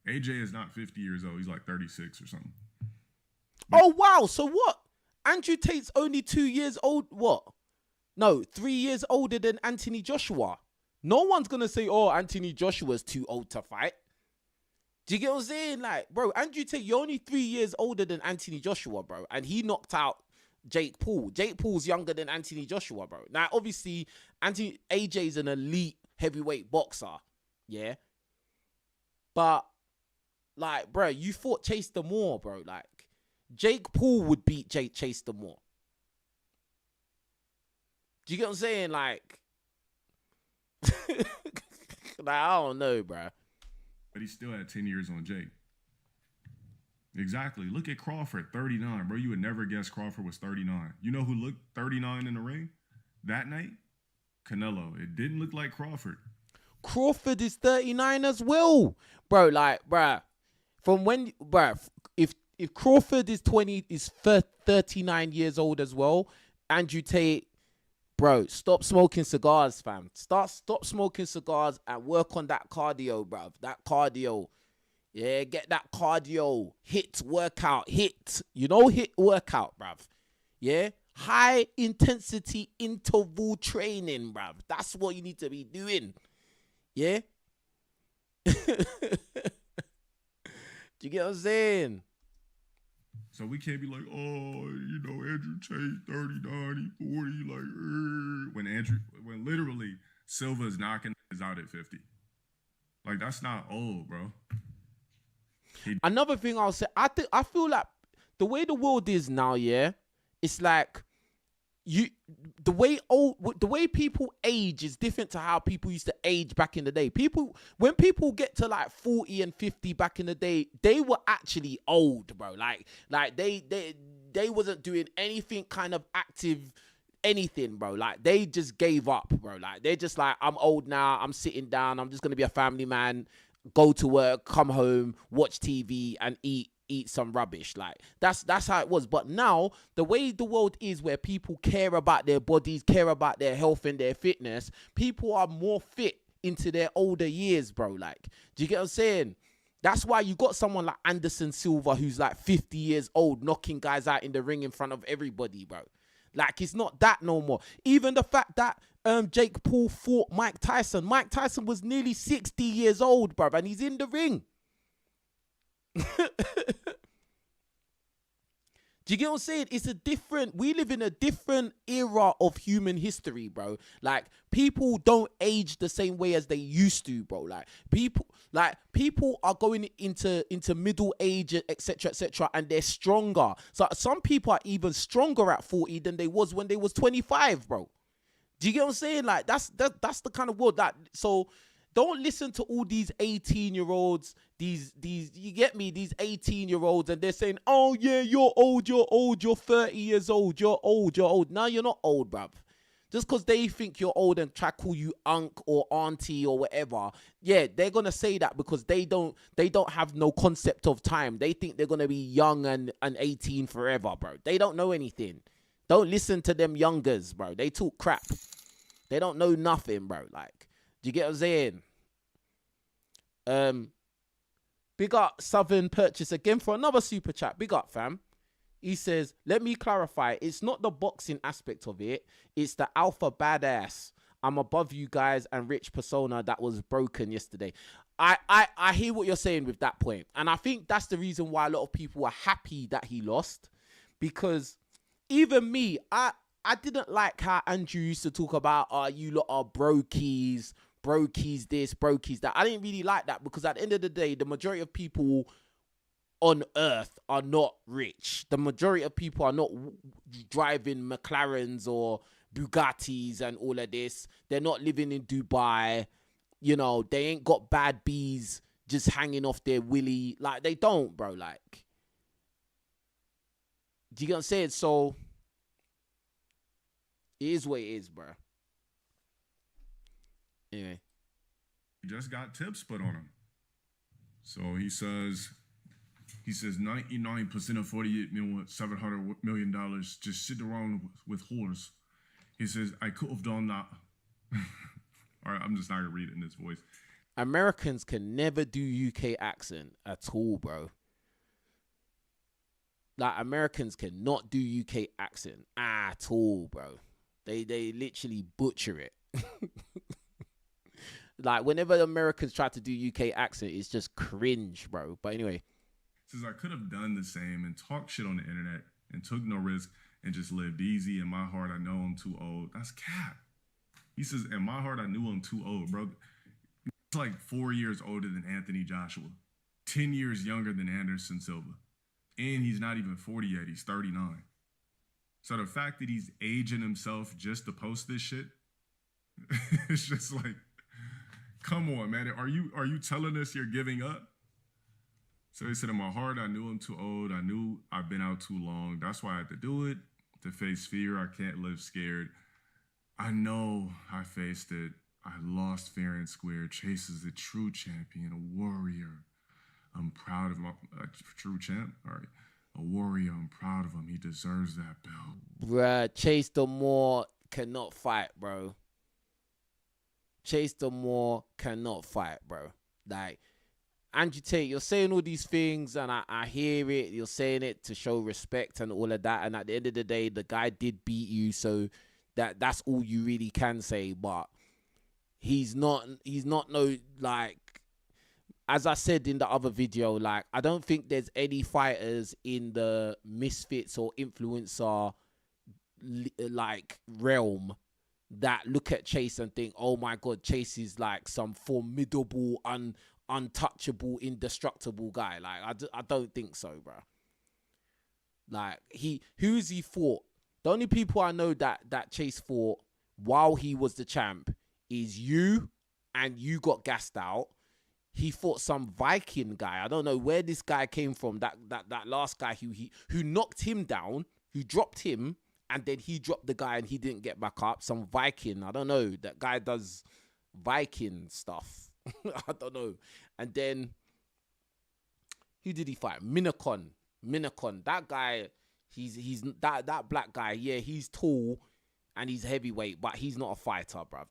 AJ is not 50 years old. He's like 36 or something. Oh, wow. So what? Andrew Tate's only 2 years old. What? No, 3 years older than Anthony Joshua. No one's gonna say, "Oh, Anthony Joshua's too old to fight." Do you get what I'm saying? Like, bro, Andrew Tate, you're only 3 years older than Anthony Joshua, bro, and he knocked out Jake Paul. Jake Paul's younger than Anthony Joshua, bro. Now, obviously, AJ's an elite heavyweight boxer, yeah. But like, bro, you fought Chase Demoor, bro. Like, Jake Paul would beat Chase Demoor. Do you get what I'm saying? Like, I don't know, bro. But he still had 10 years on Jake. Exactly. Look at Crawford, 39, bro. You would never guess Crawford was 39. You know who looked 39 in the ring that night? Canelo. It didn't look like Crawford. Crawford is 39 as well, bro. Like, bro, from when, bro, if Crawford is 39 years old as well, Andrew Tate, bro, stop smoking cigars, fam. Stop smoking cigars and work on that cardio, bro. That cardio. Yeah, get that cardio. HIIT workout. HIIT. You know HIIT workout, bruv. Yeah? High intensity interval training, bruv. That's what you need to be doing. Yeah? Do you get what I'm saying? So we can't be like, oh, you know, Andrew Tate, 39, he 40, like, when literally Silva's knocking his out at 50. Like, that's not old, bro. Another thing I'll say, I feel like the way the world is now, yeah, it's like the way people age is different to how people used to age back in the day. When people get to like 40 and 50 back in the day, they were actually old, bro. Like they wasn't doing anything kind of active, anything, bro. Like they just gave up, bro. Like they're just like, I'm old now, I'm sitting down, I'm just gonna be a family man, go to work, come home, watch TV and eat some rubbish. Like that's how it was. But now the way the world is, where people care about their bodies, care about their health and their fitness, people are more fit into their older years, bro. Like, do you get what I'm saying? That's why you got someone like Anderson Silva, who's like 50 years old, knocking guys out in the ring in front of everybody, bro. Like, it's not that no more. Even the fact that Jake Paul fought Mike Tyson. Mike Tyson was nearly 60 years old, bro, and he's in the ring. Do you get what I'm saying? We live in a different era of human history, bro. Like, people don't age the same way as they used to, bro. Like, people are going into middle age, etc., and they're stronger. So some people are even stronger at 40 than they was when they was 25, bro. Do you get what I'm saying? Like, that's the kind of world that, so don't listen to all these 18-year-olds, these you get me, these 18-year-olds, and they're saying, oh yeah, you're old, you're 30 years old, you're old. No, you're not old, bruv. Just because they think you're old and try to call you unc or auntie or whatever, yeah, they're gonna say that because they don't have no concept of time. They think they're gonna be young and 18 forever, bro. They don't know anything. Don't listen to them youngers, bro. They talk crap. They don't know nothing, bro. Like, do you get what I'm saying? Big up Southern Purchase again for another super chat. Big up, fam. He says, let me clarify. It's not the boxing aspect of it. It's the alpha badass. I'm above you guys and rich persona that was broken yesterday. I hear what you're saying with that point. And I think that's the reason why a lot of people are happy that he lost. Because even me, I didn't like how Andrew used to talk about, you lot are brokies this, brokies that. I didn't really like that because at the end of the day, the majority of people on earth are not rich. The majority of people are not driving McLarens or Bugattis and all of this. They're not living in Dubai. You know, they ain't got bad bees just hanging off their willy. Like, they don't, bro. Like, do you get what I'm saying? So, it is what it is, bro. Anyway. He just got tips put on him. So he says 99% of $48.7 million just sit around with whores. He says, I could have done that. All right, I'm just not going to read it in this voice. Americans can never do UK accent at all, bro. Like, Americans cannot do UK accent at all, bro. They literally butcher it. Like, whenever Americans try to do UK accent, it's just cringe, bro. But anyway. Says I could have done the same and talked shit on the internet and took no risk and just lived easy. In my heart, I know I'm too old. That's cap. He says, in my heart, I knew I'm too old, bro. He's like 4 years older than Anthony Joshua, 10 years younger than Anderson Silva. And he's not even 40 yet. He's 39. So the fact that he's aging himself just to post this shit, it's just like, come on, man. Are you telling us you're giving up? So he said, in my heart, I knew I'm too old. I knew I've been out too long. That's why I had to do it, to face fear. I can't live scared. I know I faced it. I lost fair and square. Chase is a true champion, a warrior. I'm proud of my true champ. All right. A warrior. I'm proud of him. He deserves that belt. Bruh, Chase Demoor cannot fight, bro. Chase Demoor cannot fight, bro. Like, Andrew Tate, you're saying all these things, and I hear it. You're saying it to show respect and all of that. And at the end of the day, the guy did beat you, so that's all you really can say. But he's not no, like, as I said in the other video, like, I don't think there's any fighters in the misfits or influencer like realm that look at Chase and think, oh my God, Chase is like some formidable, untouchable, indestructible guy. Like, I don't think so, bro. Like, who's he fought? The only people I know that Chase fought while he was the champ is you, and you got gassed out. He fought some Viking guy. I don't know where this guy came from. That last guy who knocked him down, who dropped him, and then he dropped the guy and he didn't get back up. Some Viking. I don't know. That guy does Viking stuff. I don't know. And then who did he fight? Minacon. That guy, he's that black guy. Yeah, he's tall and he's heavyweight, but he's not a fighter, bruv.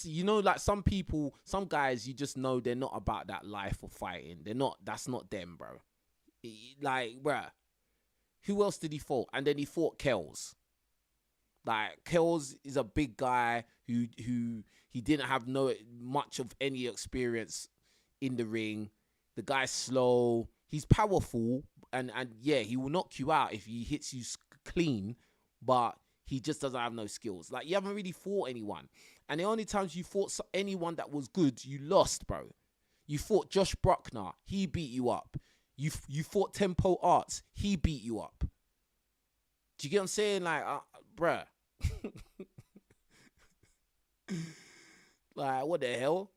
You know, like some people, some guys, you just know they're not about that life of fighting. That's not them, bro. Like, bruh, who else did he fought? And then he fought Kells. Like, Kells is a big guy who he didn't have much of any experience in the ring. The guy's slow. He's powerful, and yeah, he will knock you out if he hits you clean, but he just doesn't have no skills. Like, you haven't really fought anyone. And the only times you fought anyone that was good, you lost, bro. You fought Josh Bruckner. He beat you up. You fought Tempo Arts. He beat you up. Do you get what I'm saying? Like, bruh. Like, what the hell?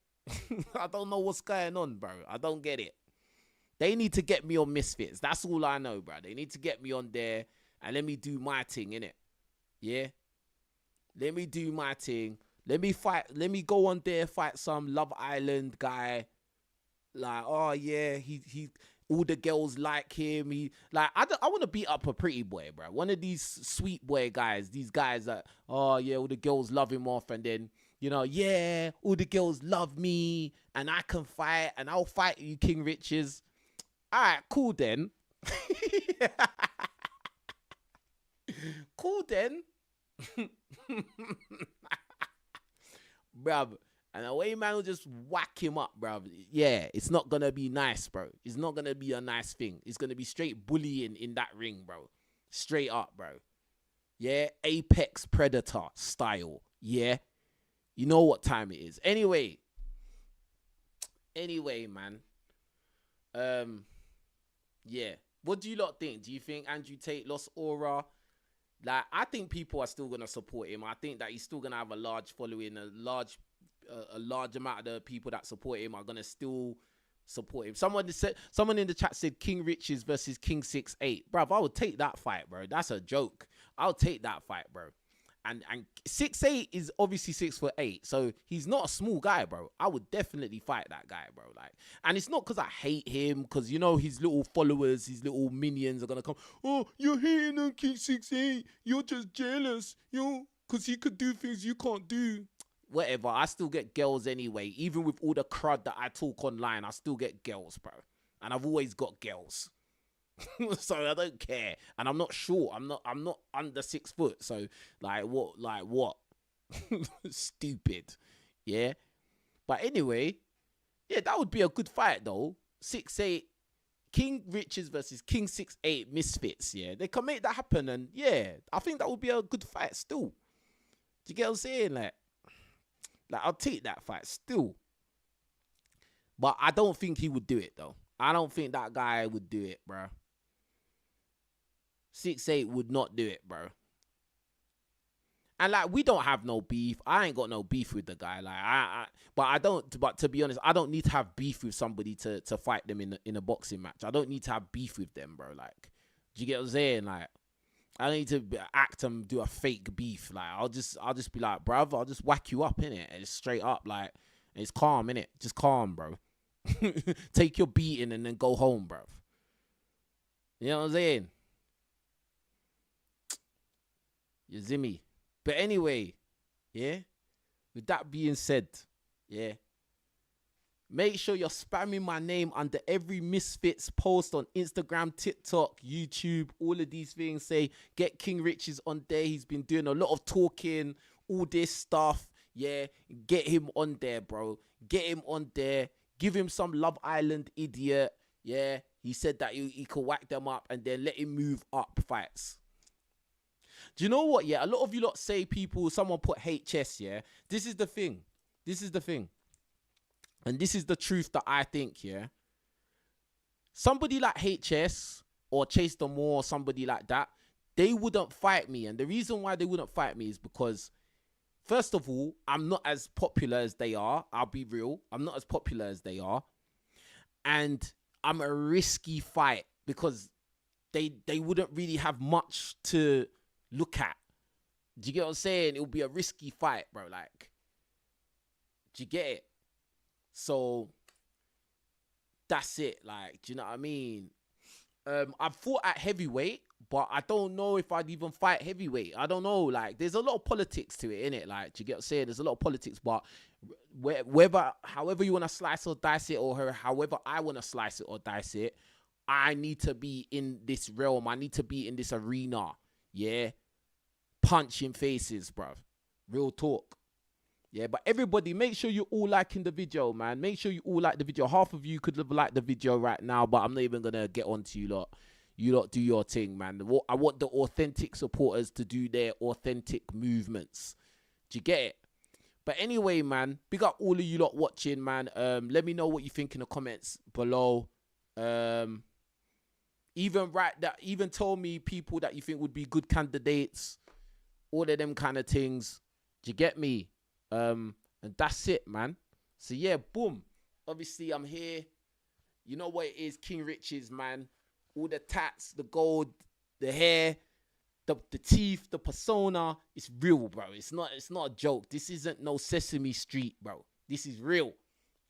I don't know what's going on, bro. I don't get it. They need to get me on Misfits. That's all I know, bro. They need to get me on there and let me do my thing, innit? Yeah? Let me do my thing. Let me fight. Let me go on there, fight some Love Island guy. Like, oh, yeah, he all the girls like him. I want to beat up a pretty boy, bro. One of these sweet boy guys. These guys that, oh, yeah, all the girls love him off. And then, you know, yeah, all the girls love me. And I can fight. And I'll fight you, King Riches. All right, cool then. Cool then. Bruv. And the way man will just whack him up, bruv. Yeah, it's not going to be nice, bro. It's not going to be a nice thing. It's going to be straight bullying in that ring, bro. Straight up, bro. Yeah, Apex Predator style. Yeah. You know what time it is. Anyway, man. Yeah. What do you lot think? Do you think Andrew Tate lost aura? Like, I think people are still going to support him. I think that he's still going to have a large following, a large amount of the people that support him are going to still support him. Someone in the chat said King Riches versus King 6'8". Bruv, I would take that fight, bro. That's a joke. I'll take that fight, bro. And 6'8" is obviously 6'8", so he's not a small guy, bro. I would definitely fight that guy, bro. Like, and it's not because I hate him, because you know his little followers, his little minions are gonna come. Oh, you're hating on King 6'8". You're just jealous, because he could do things you can't do. Whatever. I still get girls anyway. Even with all the crud that I talk online, I still get girls, bro. And I've always got girls. So I don't care, and I'm not short. I'm not under 6 foot. So like what? Stupid, yeah. But anyway, yeah, that would be a good fight though. 6'8", King Richards versus King 6'8" Misfits. Yeah, they can make that happen, and yeah, I think that would be a good fight still. Do you get what I'm saying? Like I'll take that fight still. But I don't think he would do it though. I don't think that guy would do it, bro. 6'8" would not do it, bro. And like, we don't have no beef. I ain't got no beef with the guy. Like but to be honest, I don't need to have beef with somebody to fight them in a boxing match. I don't need to have beef with them, bro. Like, do you get what I'm saying? Like, I don't need to act and do a fake beef. Like, I'll just be like, bruv, I'll just whack you up, innit? And it's straight up, like, and it's calm, innit? Just calm, bro. Take your beating and then go home, bruv. You know what I'm saying? You see me? But anyway, yeah, with that being said, yeah, make sure you're spamming my name under every Misfits post on Instagram, TikTok, YouTube, all of these things. Say, get King Richards on there. He's been doing a lot of talking, all this stuff. Yeah, get him on there, bro. Get him on there. Give him some Love Island idiot. Yeah, he said that he could whack them up and then let him move up fights. Do you know what? Yeah, a lot of you lot say someone put HS, yeah? This is the thing. And this is the truth that I think, yeah? Somebody like HS or Chase Demoor or somebody like that, they wouldn't fight me. And the reason why they wouldn't fight me is because, first of all, I'm not as popular as they are. I'll be real. I'm not as popular as they are. And I'm a risky fight because they wouldn't really have much to look at. Do you get what I'm saying? It would be a risky fight, bro. Like, do you get it? So that's it. Like, do you know what I mean? I've fought at heavyweight, but I don't know if I'd even fight heavyweight. I don't know. Like, there's a lot of politics to it, innit? Like, do you get what I'm saying? There's a lot of politics, but however you want to slice or dice it, or however I want to slice it or dice it, I need to be in this realm. I need to be in this arena. Yeah. Punching faces, bruv. Real talk. Yeah, but everybody, make sure you're all liking the video, man. Make sure you all like the video. Half of you could have liked the video right now, but I'm not even going to get on to you lot. You lot do your thing, man. I want the authentic supporters to do their authentic movements. Do you get it? But anyway, man, big up all of you lot watching, man. Let me know what you think in the comments below. Even tell me people that you think would be good candidates. All of them kind of things. Do you get me? And that's it, man. So yeah, boom. Obviously, I'm here. You know what it is, King Richards, man. All the tats, the gold, the hair, the teeth, the persona. It's real, bro. It's not a joke. This isn't no Sesame Street, bro. This is real.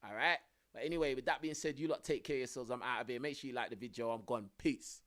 All right? But anyway, with that being said, you lot take care of yourselves. I'm out of here. Make sure you like the video. I'm gone. Peace.